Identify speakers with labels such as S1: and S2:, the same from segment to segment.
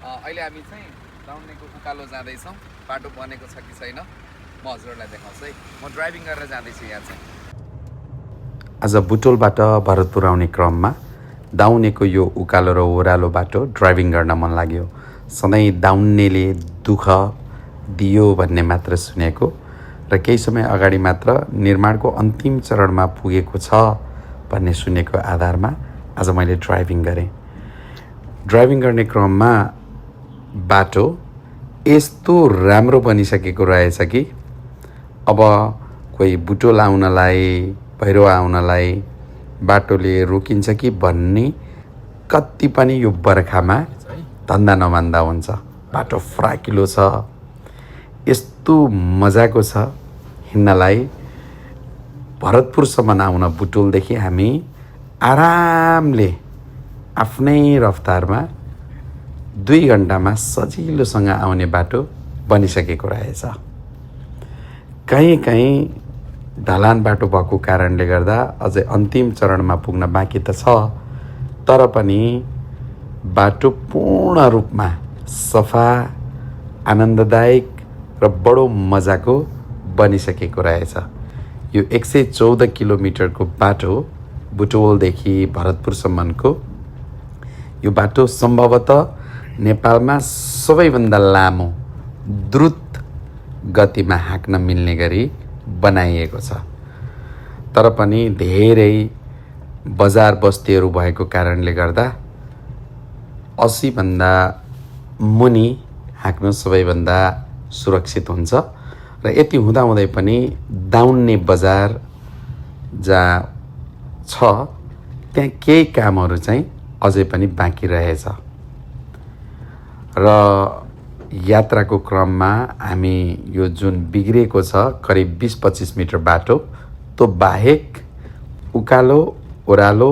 S1: अहिले हामी चाहिँ दाउनेको उकालो जाँदैछौँ। बाटो बनेको छ कि छैन म हजुरहरूलाई देखाउँछु है। म ड्राइभिङ गरेर जाँदैछु यहाँ चाहिँ।
S2: आज बुटोलबाट भरतपुर आउने क्रममा दाउनेको यो उकालो र ओह्रालो बाटो ड्राइभिङ गर्न मन लाग्यो। सधैँ दाउनेले दुःख दियो भन्ने मात्र सुनेको र केही समय अगाडि मात्र निर्माणको अन्तिम चरणमा पुगेको छ भन्ने सुनेको आधारमा आज मैले ड्राइभिङ गरेँ। ड्राइभिङ गर्ने क्रममा बाटो यस्तो राम्रो बनिसकेको रहेछ कि अब कोही बुटोल आउनलाई भैरव आउनलाई बाटोले रोकिन्छ कि भन्ने कति पनि यो बर्खामा धन्दा नमान्दा हुन्छ। बाटो फ्राकिलो छ, यस्तो मजाको छ हिँड्नलाई। भरतपुरसम्म आउन बुटोलदेखि हामी आरामले आफ्नै रफ्तारमा 2 घन्टामा सजिलोसँग आउने बाटो बनिसकेको रहेछ। कहीँ ढलान बाटो भएको कारणले गर्दा अझै अन्तिम चरणमा पुग्न बाँकी त छ, तर पनि बाटो पूर्ण रूपमा सफा, आनन्ददायक र बडो मजाको बनिसकेको रहेछ। यो 114 किलोमिटरको बाटो बुटोलदेखि भरतपुरसम्मको यो बाटो सम्भवतः नेपालमा सबैभन्दा लामो द्रुत गतिमा हाँक्न मिल्ने गरी बनाइएको छ। तर पनि धेरै बजार बस्तीहरू भएको कारणले गर्दा 80 भन्दा मुनि हाँक्नु सबैभन्दा सुरक्षित हुन्छ। र यति हुँदाहुँदै पनि दाउन्ने बजार जहाँ छ त्यहाँ केही कामहरू चाहिँ अझै पनि बाँकी रहेछ। र यात्राको क्रममा हामी यो जुन बिग्रेको छ करिब 20-25 मिटर बाटो, त्यो बाहेक उकालो ओह्रालो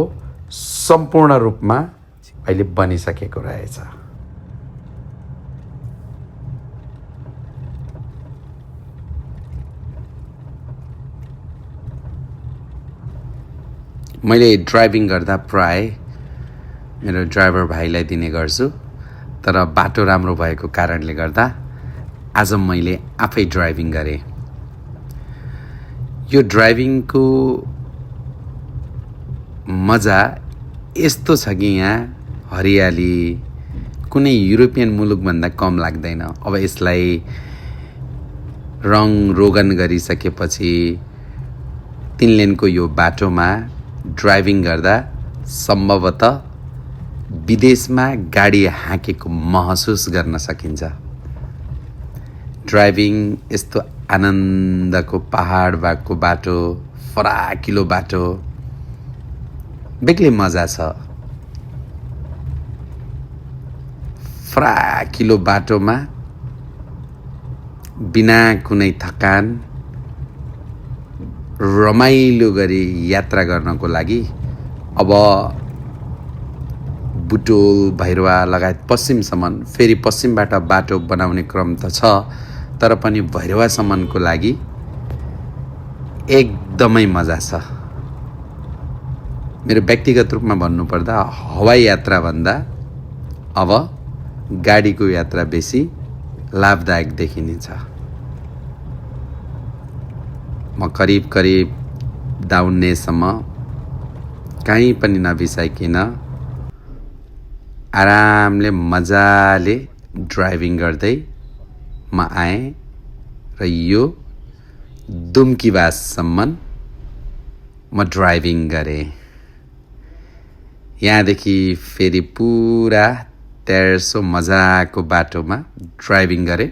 S2: सम्पूर्ण रूपमा अहिले बनिसकेको रहेछ। मैले ड्राइभिङ गर्दा प्राय मेरो ड्राइभर भाइलाई दिने गर्छु, तर बाटो राम्रो भएको कारणले गर्दा आज मैले आफै ड्राइभिङ गरेँ। यो ड्राइभिङको मजा यस्तो छ कि यहाँ हरियाली कुनै युरोपियन मुलुकभन्दा कम लाग्दैन। अब यसलाई रङ रोगन गरिसकेपछि 3 लेनको यो बाटोमा ड्राइभिङ गर्दा सम्भवतः विदेशमा गाडी हाँकेको महसुस गर्न सकिन्छ। ड्राइभिङ यस्तो आनन्दको पहाड भएको बाटो, फराकिलो बाटो, बेग्लै मजा छ। फराकिलो बाटोमा बिना कुनै थकान रमाइलो गरी यात्रा गर्नको लागि अब बुटोल भैरवा लगायत पश्चिमसम्म, फेरि पश्चिमबाट बाटो बनाउने क्रम त छ, तर पनि भैरवासम्मको लागि एकदमै मजा छ। मेरो व्यक्तिगत रूपमा भन्नुपर्दा हवाई यात्राभन्दा अब गाडीको यात्रा बेसी लाभदायक देखिनेछ। म करिब दाउन्नेसम्म कहीँ पनि नबिसाइकन आरामले मजाले ड्राइभिङ गर्दै म आएँ र यो दुम्कीवाससम्म म ड्राइभिङ गरेँ। यहाँदेखि फेरि पुरा 1300 मजाको बाटोमा ड्राइभिङ गरेँ।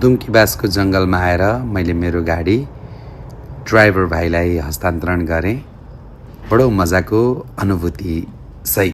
S2: दुम्कीबासको जङ्गलमा आएर मैले मेरो गाडी ड्राइभर भाइलाई हस्तान्तरण गरेँ। बडो मजाको अनुभूति सही।